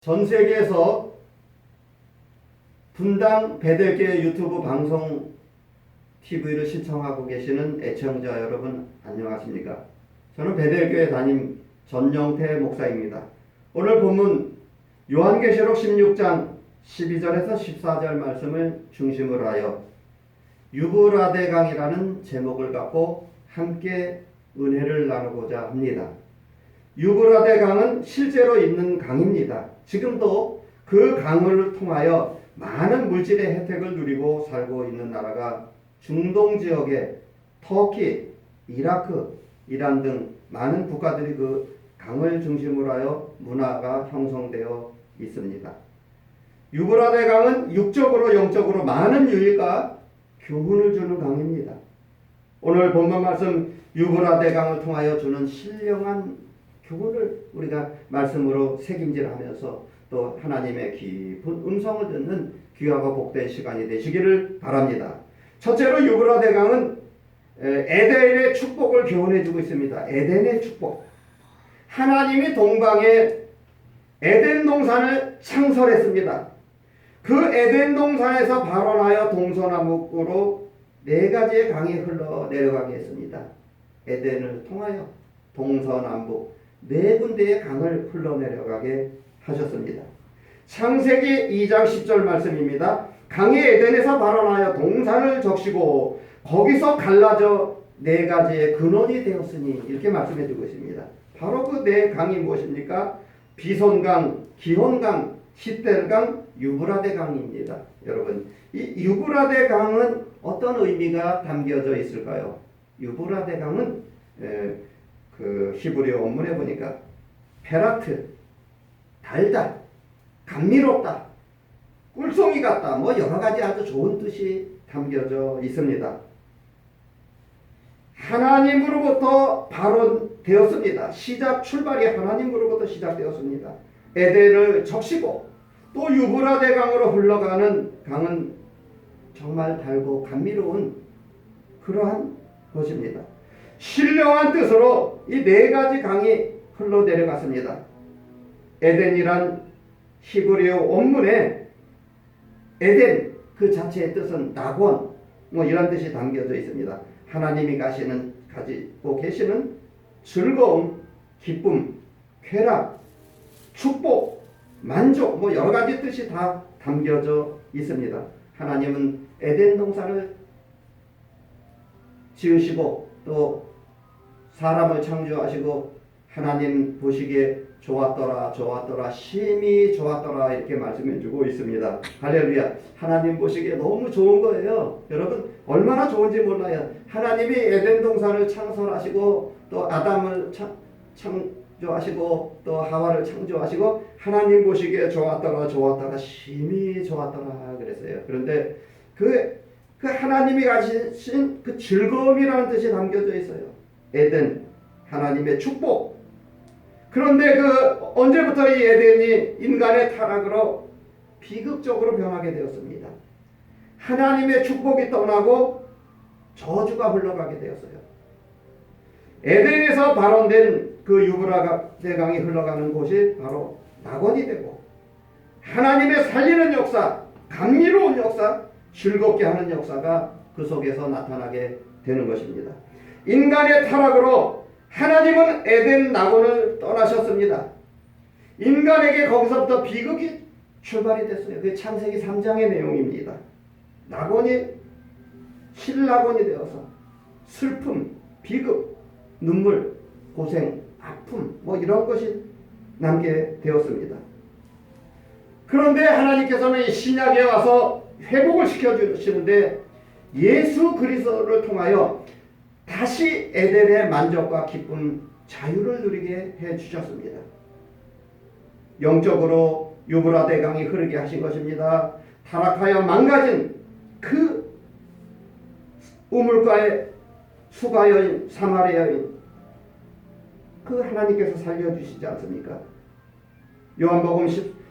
전 세계에서 분당 베델교회 유튜브 방송 TV를 시청하고 계시는 애청자 여러분 안녕하십니까? 저는 베델교회 담임 전영태 목사입니다. 오늘 본문 요한계시록 16장 12절에서 14절 말씀을 중심으로 하여 유브라데강이라는 제목을 갖고 함께 은혜를 나누고자 합니다. 유브라데강은 실제로 있는 강입니다. 지금도 그 강을 통하여 많은 물질의 혜택을 누리고 살고 있는 나라가 중동 지역의 터키, 이라크, 이란 등 많은 국가들이 그 강을 중심으로 하여 문화가 형성되어 있습니다. 유브라데 강은 육적으로 영적으로 많은 유익과 교훈을 주는 강입니다. 오늘 본문 말씀 유브라데 강을 통하여 주는 신령한 교훈을 우리가 말씀으로 새김질하면서 또 하나님의 깊은 음성을 듣는 귀하고 복된 시간이 되시기를 바랍니다. 첫째로 유브라데 강은 에덴의 축복을 교훈해주고 있습니다. 에덴의 축복. 하나님이 동방에 에덴 동산을 창설했습니다. 그 에덴 동산에서 발원하여 동서남북으로 4가지의 강이 흘러 내려가게 했습니다. 에덴을 통하여 동서남북 4군데의 강을 흘러내려가게 하셨습니다. 창세기 2장 10절 말씀입니다. 강이 에덴에서 발원하여 동산을 적시고 거기서 갈라져 4가지의 근원이 되었으니 이렇게 말씀해 주고 있습니다. 바로 그 4강이 무엇입니까? 비손강, 기혼강, 시델강, 유브라데 강입니다. 여러분, 이 유브라데 강은 어떤 의미가 담겨져 있을까요? 유브라데 강은 그 히브리어 원문에 보니까 페라트, 달다, 감미롭다, 꿀송이 같다, 뭐 여러가지 아주 좋은 뜻이 담겨져 있습니다. 하나님으로부터 발원되었습니다. 출발이 하나님으로부터 시작되었습니다. 에덴을 적시고 또 유브라데 강으로 흘러가는 강은 정말 달고 감미로운 그러한 것입니다. 신령한 뜻으로 이 4가지 강이 흘러내려갔습니다. 에덴이란 히브리어 원문에 에덴 그 자체의 뜻은 낙원 뭐 이런 뜻이 담겨져 있습니다. 하나님이 가지고 계시는 즐거움, 기쁨, 쾌락, 축복, 만족 뭐 여러가지 뜻이 다 담겨져 있습니다. 하나님은 에덴 동산을 지으시고 또 사람을 창조하시고 하나님 보시기에 좋았더라 심히 좋았더라 이렇게 말씀해주고 있습니다. 할렐루야. 하나님 보시기에 너무 좋은 거예요. 여러분 얼마나 좋은지 몰라요. 하나님이 에덴 동산을 창설하시고 또 아담을 창조하시고 또 하와를 창조하시고 하나님 보시기에 좋았더라 심히 좋았더라 그랬어요. 그런데 그 하나님이 가지신 그 즐거움이라는 뜻이 담겨져 있어요. 에덴 하나님의 축복. 그런데 언제부터 이 에덴이 인간의 타락으로 비극적으로 변하게 되었습니다. 하나님의 축복이 떠나고 저주가 흘러가게 되었어요. 에덴에서 발원된 그 유브라데 강이 흘러가는 곳이 바로 낙원이 되고 하나님의 살리는 역사, 감미로운 역사, 즐겁게 하는 역사가 그 속에서 나타나게 되는 것입니다. 인간의 타락으로 하나님은 에덴 낙원을 떠나셨습니다. 인간에게 거기서부터 비극이 출발이 됐어요. 그게 창세기 3장의 내용입니다. 낙원이 실낙원이 되어서 슬픔, 비극, 눈물, 고생, 아픔 뭐 이런 것이 남게 되었습니다. 그런데 하나님께서는 신약에 와서 회복을 시켜주시는데 예수 그리스도를 통하여 다시 에덴의 만족과 기쁨, 자유를 누리게 해주셨습니다. 영적으로 유브라데 강이 흐르게 하신 것입니다. 타락하여 망가진 그 우물가의 수가 여인, 사마리아 여인 그 하나님께서 살려주시지 않습니까? 요한복음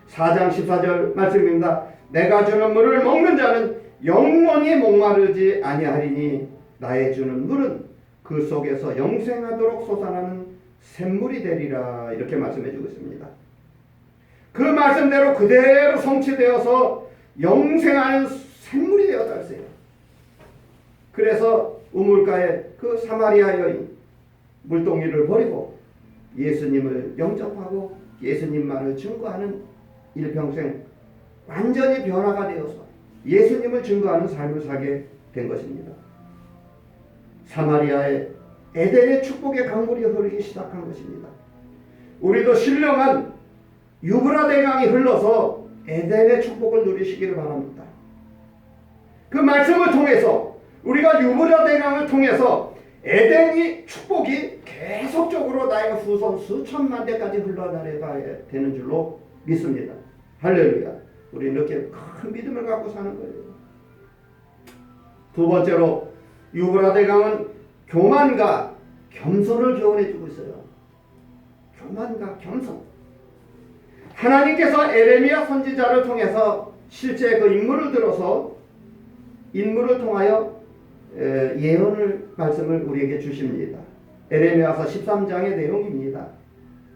4장 14절 말씀입니다. 내가 주는 물을 먹는 자는 영원히 목마르지 아니하리니 나의 주는 물은 그 속에서 영생하도록 솟아나는 샘물이 되리라 이렇게 말씀해 주고 있습니다. 그 말씀대로 그대로 성취되어서 영생하는 샘물이 되었다 했어요. 그래서 우물가에 그 사마리아 여인 물동이를 버리고 예수님을 영접하고 예수님만을 증거하는 일평생 완전히 변화가 되어서 예수님을 증거하는 삶을 살게 된 것입니다. 사마리아에 에덴의 축복의 강물이 흐르기 시작한 것입니다. 우리도 신령한 유브라데 강이 흘러서 에덴의 축복을 누리시기를 바랍니다. 그 말씀을 통해서 우리가 유브라데 강을 통해서 에덴이 축복이 계속적으로 나의 후손 수천만 대까지 흘러나가야 되는 줄로 믿습니다. 할렐루야. 우리 이렇게 큰 믿음을 갖고 사는 거예요. 두 번째로 유브라데 강은 교만과 겸손을 교훈해 주고 있어요. 교만과 겸손. 하나님께서 에레미야 선지자를 통해서 실제 그 인물을 들어서 인물을 통하여 예언을 말씀을 우리에게 주십니다. 에레미야서 13장의 내용입니다.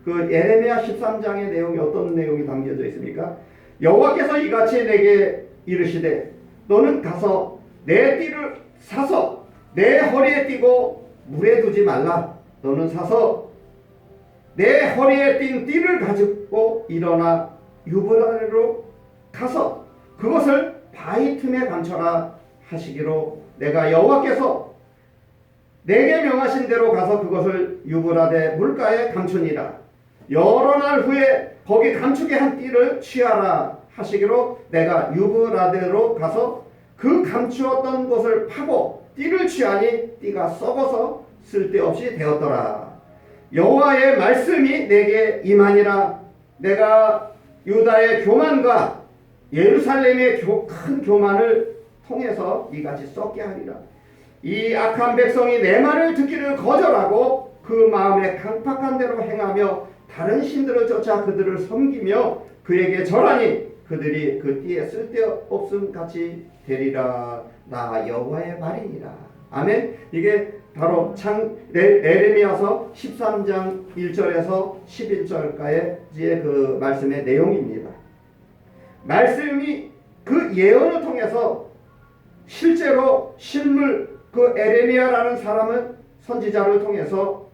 그 에레미야 13장의 내용이 어떤 내용이 담겨져 있습니까? 여호와께서 이같이 내게 이르시되 너는 가서 내 띠를 사서 내 허리에 띠고 물에 두지 말라. 너는 사서 내 허리에 띈 띠를 가지고 일어나 유브라데로 가서 그것을 바위 틈에 감춰라 하시기로 내가 여호와께서 내게 명하신 대로 가서 그것을 유브라데 물가에 감추니라. 여러 날 후에 거기 감추게 한 띠를 취하라 하시기로 내가 유브라데로 가서 그 감추었던 곳을 파고 띠를 취하니 띠가 썩어서 쓸데없이 되었더라. 여호와의 말씀이 내게 임하니라. 내가 유다의 교만과 예루살렘의 큰 교만을 통해서 이같이 썩게 하리라. 이 악한 백성이 내 말을 듣기를 거절하고 그 마음에 강팍한 대로 행하며 다른 신들을 쫓아 그들을 섬기며 그에게 절하니 그들이 그 띠에 쓸데없음 같이 되리라. 나 여호와의 말이니라. 아멘. 이게 바로 에레미야서 13장 1절에서 11절까지의 그 말씀의 내용입니다. 말씀이 그 예언을 통해서 실제로 실물 그 에레미야라는 사람은 선지자를 통해서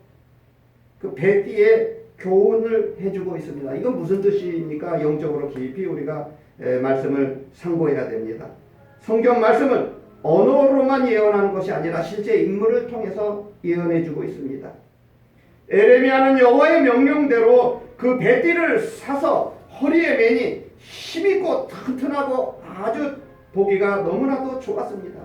그 배띠의 교훈을 해주고 있습니다. 이건 무슨 뜻입니까? 영적으로 깊이 우리가 말씀을 상고해야 됩니다. 성경 말씀은 언어로만 예언하는 것이 아니라 실제 인물을 통해서 예언해주고 있습니다. 에레미야는 여호와의 명령대로 그 배띠를 사서 허리에 매니 힘있고 튼튼하고 아주 보기가 너무나도 좋았습니다.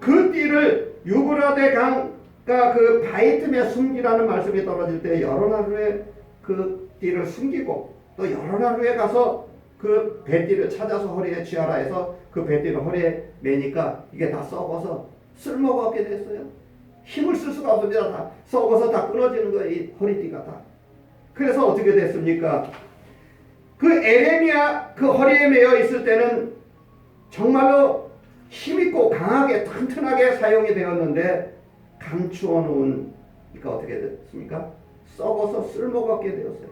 그 띠를 유브라데 강가 그 바위 틈에 숨기라는 말씀이 떨어질 때 여러 날 후에 그 띠를 숨기고 또 여러 날 후에 가서 그 배띠를 찾아서 허리에 취하라 해서 그 배띠를 허리에 매니까 이게 다 썩어서 쓸모가 없게 됐어요. 힘을 쓸 수가 없습니다. 다 썩어서 다 끊어지는 거예요. 이 허리띠가 다. 그래서 어떻게 됐습니까? 그 에레미야 그 허리에 매여 있을 때는 정말로 힘있고 강하게 튼튼하게 사용이 되었는데 감추어 놓은 그러니까 어떻게 됐습니까? 썩어서 쓸모가 없게 되었어요.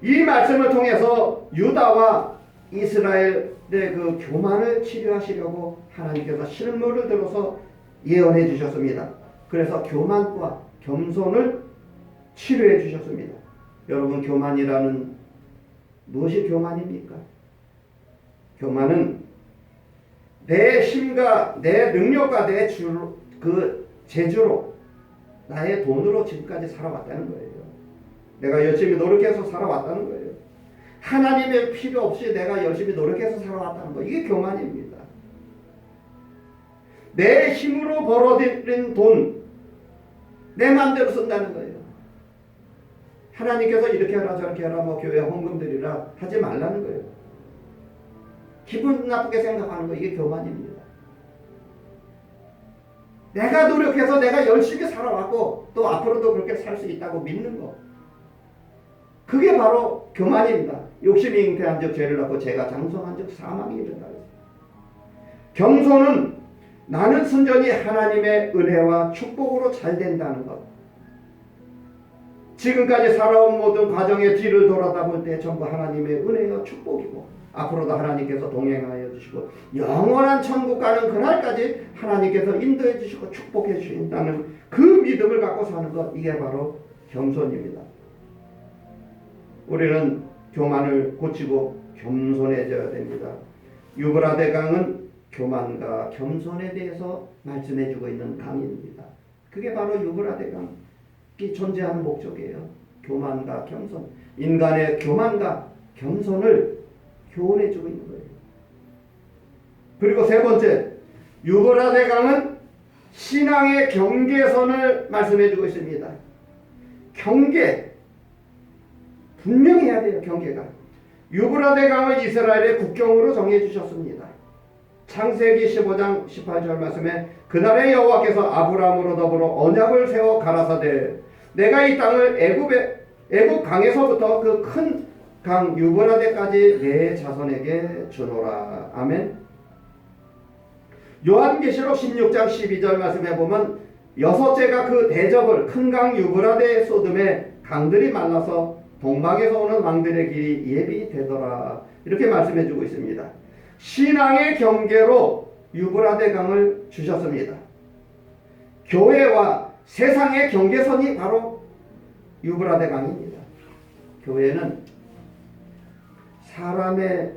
이 말씀을 통해서 유다와 이스라엘의 그 교만을 치료하시려고 하나님께서 실물을 들어서 예언해 주셨습니다. 그래서 교만과 겸손을 치료해 주셨습니다. 여러분, 교만이라는 무엇이 교만입니까? 교만은 내 힘과 내 능력과 내 그 재주로 나의 돈으로 지금까지 살아왔다는 거예요. 내가 열심히 노력해서 살아왔다는 거예요. 하나님의 필요 없이 내가 열심히 노력해서 살아왔다는 거. 이게 교만입니다. 내 힘으로 벌어들인 돈, 내 마음대로 쓴다는 거예요. 하나님께서 이렇게 하라 저렇게 하라 뭐 교회 헌금 드리라 하지 말라는 거예요. 기분 나쁘게 생각하는 거. 이게 교만입니다. 내가 노력해서 내가 열심히 살아왔고 또 앞으로도 그렇게 살 수 있다고 믿는 거. 그게 바로 교만입니다. 욕심이 잉태한 적 죄를 낳고 죄가 장성한 적 사망이 이른다. 겸손은 나는 순전히 하나님의 은혜와 축복으로 잘 된다는 것. 지금까지 살아온 모든 과정의 뒤를 돌아다 볼 때 전부 하나님의 은혜와 축복이고 앞으로도 하나님께서 동행하여 주시고 영원한 천국 가는 그날까지 하나님께서 인도해 주시고 축복해 주신다는 그 믿음을 갖고 사는 것, 이게 바로 겸손입니다. 우리는 교만을 고치고 겸손해져야 됩니다. 유브라 대강은 교만과 겸손에 대해서 말씀해 주고 있는 강의입니다. 그게 바로 유브라 대강이 존재하는 목적이에요. 교만과 겸손, 인간의 교만과 겸손을 교훈해 주고 있는 거예요. 그리고 세 번째, 유브라 대강은 신앙의 경계선을 말씀해 주고 있습니다. 경계, 분명히 해야 돼요. 경계가. 유브라 대강을 이스라엘의 국경으로 정해 주셨습니다. 창세기 15장 18절 말씀에 그날에 여호와께서 아브라함으로 더불어 언약을 세워 가라사대 내가 이 땅을 애굽 강에서부터 그 큰 강 유브라데까지 내 자손에게 주노라. 아멘. 요한계시록 16장 12절 말씀에 보면 여섯째가 그 대접을 큰 강 유브라데 소돔의 강들이 말라서 동방에서 오는 왕들의 길이 예비되더라. 이렇게 말씀해 주고 있습니다. 신앙의 경계로 유브라데 강을 주셨습니다. 교회와 세상의 경계선이 바로 유브라데 강입니다. 교회는 사람의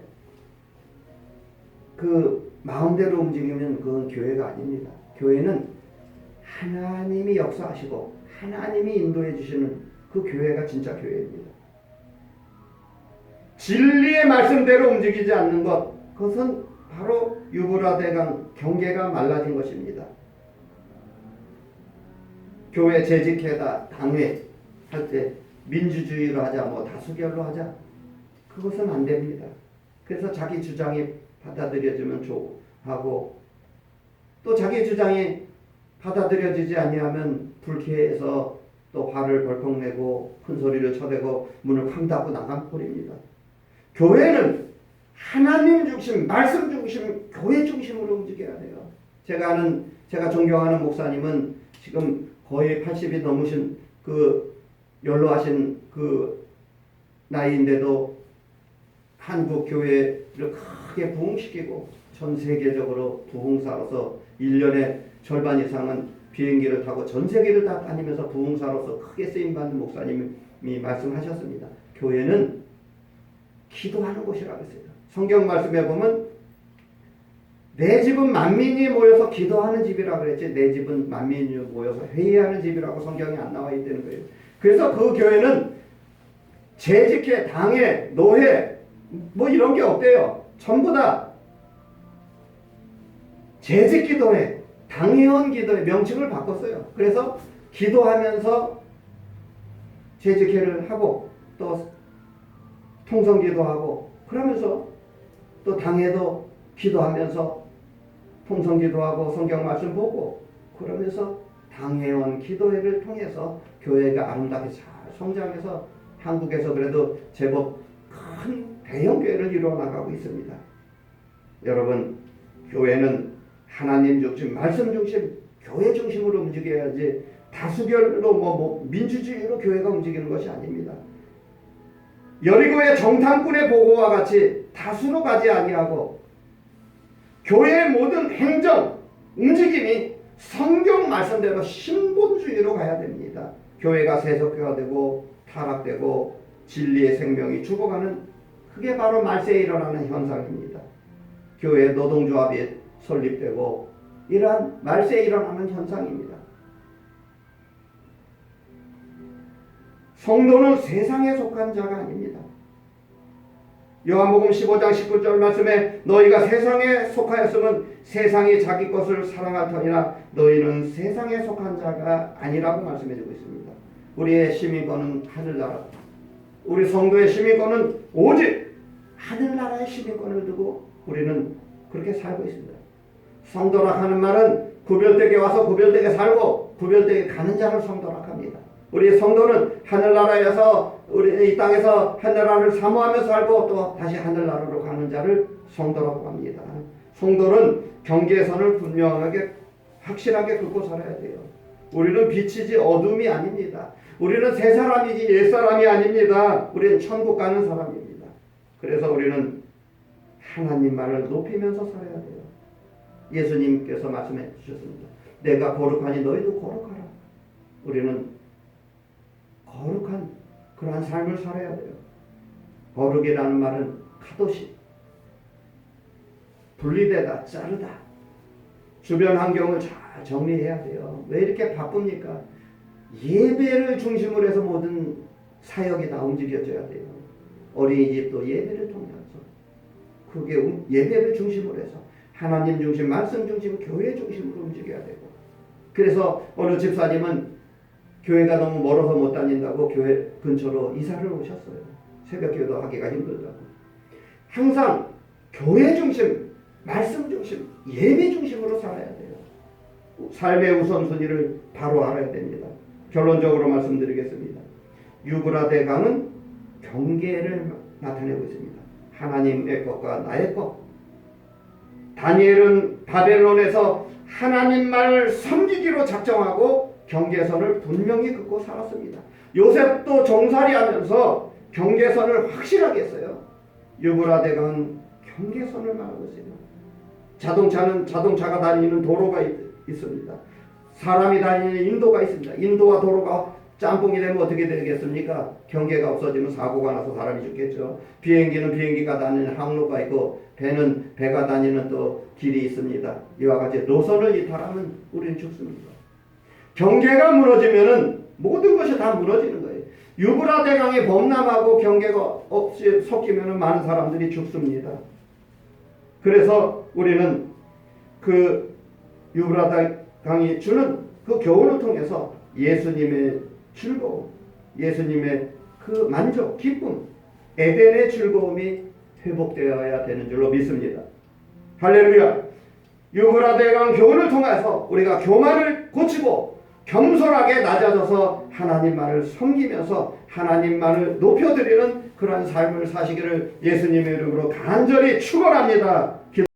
그 마음대로 움직이면 그건 교회가 아닙니다. 교회는 하나님이 역사하시고 하나님이 인도해 주시는 그 교회가 진짜 교회입니다. 진리의 말씀대로 움직이지 않는 것, 그것은 바로 유브라데 강 경계가 말라진 것입니다. 교회 재직회다 당회 할 때 민주주의로 하자, 뭐 다수결로 하자, 그것은 안 됩니다. 그래서 자기 주장이 받아들여지면 하고 또 자기 주장이 받아들여지지 아니하면 불쾌해서 또 화를 벌컥 내고 큰 소리를 쳐대고 문을 쾅 닫고 나가버립니다. 교회는 하나님 중심, 말씀 중심, 교회 중심으로 움직여야 돼요. 제가 존경하는 목사님은 지금 거의 80이 넘으신 그 연로하신 그 나이인데도 한국 교회를 크게 부흥시키고 전 세계적으로 부흥사로서 1년에 절반 이상은 비행기를 타고 전 세계를 다 다니면서 부흥사로서 크게 쓰임받는 목사님이 말씀하셨습니다. 교회는 기도하는 곳이라고 했어요. 성경 말씀에 보면 내 집은 만민이 모여서 기도하는 집이라고 그랬지 내 집은 만민이 모여서 회의하는 집이라고 성경에 안 나와 있다는 거예요. 그래서 그 교회는 재직회, 당회, 노회 뭐 이런 게 없대요. 전부 다 재직기도회, 당회원 기도회 명칭을 바꿨어요. 그래서 기도하면서 재직회를 하고 또 통성기도하고 그러면서 또 당회도 기도하면서 통성기도하고 성경 말씀 보고 그러면서 당회원 기도회를 통해서 교회가 아름답게 잘 성장해서 한국에서 그래도 제법 큰 대형 교회를 이루어 나가고 있습니다. 여러분, 교회는 하나님 중심, 말씀 중심, 교회 중심으로 움직여야지 다수결로 민주주의로 교회가 움직이는 것이 아닙니다. 여리고의 정탐꾼의 보고와 같이 다수로 가지 아니하고 교회의 모든 행정, 움직임이 성경 말씀대로 신본주의로 가야 됩니다. 교회가 세속화되고 타락되고 진리의 생명이 죽어가는 그게 바로 말세에 일어나는 현상입니다. 교회 노동조합이 설립되고 이러한 말세에 일어나는 현상입니다. 성도는 세상에 속한 자가 아닙니다. 요한복음 15장 19절 말씀에 너희가 세상에 속하였으면 세상이 자기 것을 사랑할 터니나 너희는 세상에 속한 자가 아니라고 말씀해주고 있습니다. 우리의 시민권은 하늘나라, 우리 성도의 시민권은 오직 하늘나라의 시민권을 두고 우리는 그렇게 살고 있습니다. 성도라 하는 말은 구별되게 와서 구별되게 살고 구별되게 가는 자를 성도라 합니다. 우리 성도는 하늘나라에서 우리 이 땅에서 하늘나라를 사모하며 살고 또 다시 하늘나라로 가는 자를 성도라고 합니다. 성도는 경계선을 분명하게 확실하게 긋고 살아야 돼요. 우리는 빛이지 어둠이 아닙니다. 우리는 새 사람이지 옛 사람이 아닙니다. 우리는 천국 가는 사람입니다. 그래서 우리는 하나님만을 높이면서 살아야 돼요. 예수님께서 말씀해 주셨습니다. 내가 거룩하니 너희도 거룩하라. 우리는 거룩한 그러한 삶을 살아야 돼요. 거룩이라는 말은 카도시, 분리되다, 자르다. 주변 환경을 잘 정리해야 돼요. 왜 이렇게 바쁩니까? 예배를 중심으로 해서 모든 사역이 다 움직여져야 돼요. 어린이집도 예배를 통해서 그게 예배를 중심으로 해서 하나님 중심, 말씀 중심, 교회 중심으로 움직여야 되고, 그래서 어느 집사님은 교회가 너무 멀어서 못 다닌다고 교회 근처로 이사를 오셨어요. 새벽기도 하기가 힘들다고. 항상 교회 중심, 말씀 중심, 예배 중심으로 살아야 돼요. 삶의 우선순위를 바로 알아야 됩니다. 결론적으로 말씀드리겠습니다. 유브라 대강은 경계를 나타내고 있습니다. 하나님의 것과 나의 것. 다니엘은 바벨론에서 하나님만을 섬기기로 작정하고 경계선을 분명히 긋고 살았습니다. 요셉도 종살이하면서 경계선을 확실하게 했어요. 유브라 대강은 경계선을 말하고 있어요. 자동차는 자동차가 다니는 도로가 있습니다. 사람이 다니는 인도가 있습니다. 인도와 도로가 짬뽕이 되면 어떻게 되겠습니까? 경계가 없어지면 사고가 나서 사람이 죽겠죠. 비행기는 비행기가 다니는 항로가 있고 배는 배가 다니는 또 길이 있습니다. 이와 같이 노선을 이탈하면 우리는 죽습니다. 경계가 무너지면은 모든 것이 다 무너지는 거예요. 유브라 대강이 범람하고 경계가 없이 섞이면은 많은 사람들이 죽습니다. 그래서 우리는 그 유브라 대강이 주는 그 교훈을 통해서 예수님의 즐거움, 예수님의 그 만족, 기쁨, 에덴의 즐거움이 회복되어야 되는 줄로 믿습니다. 할렐루야. 유브라 대강 교훈을 통해서 우리가 교만을 고치고 겸손하게 낮아져서 하나님만을 섬기면서 하나님만을 높여드리는 그러한 삶을 사시기를 예수님의 이름으로 간절히 축원합니다.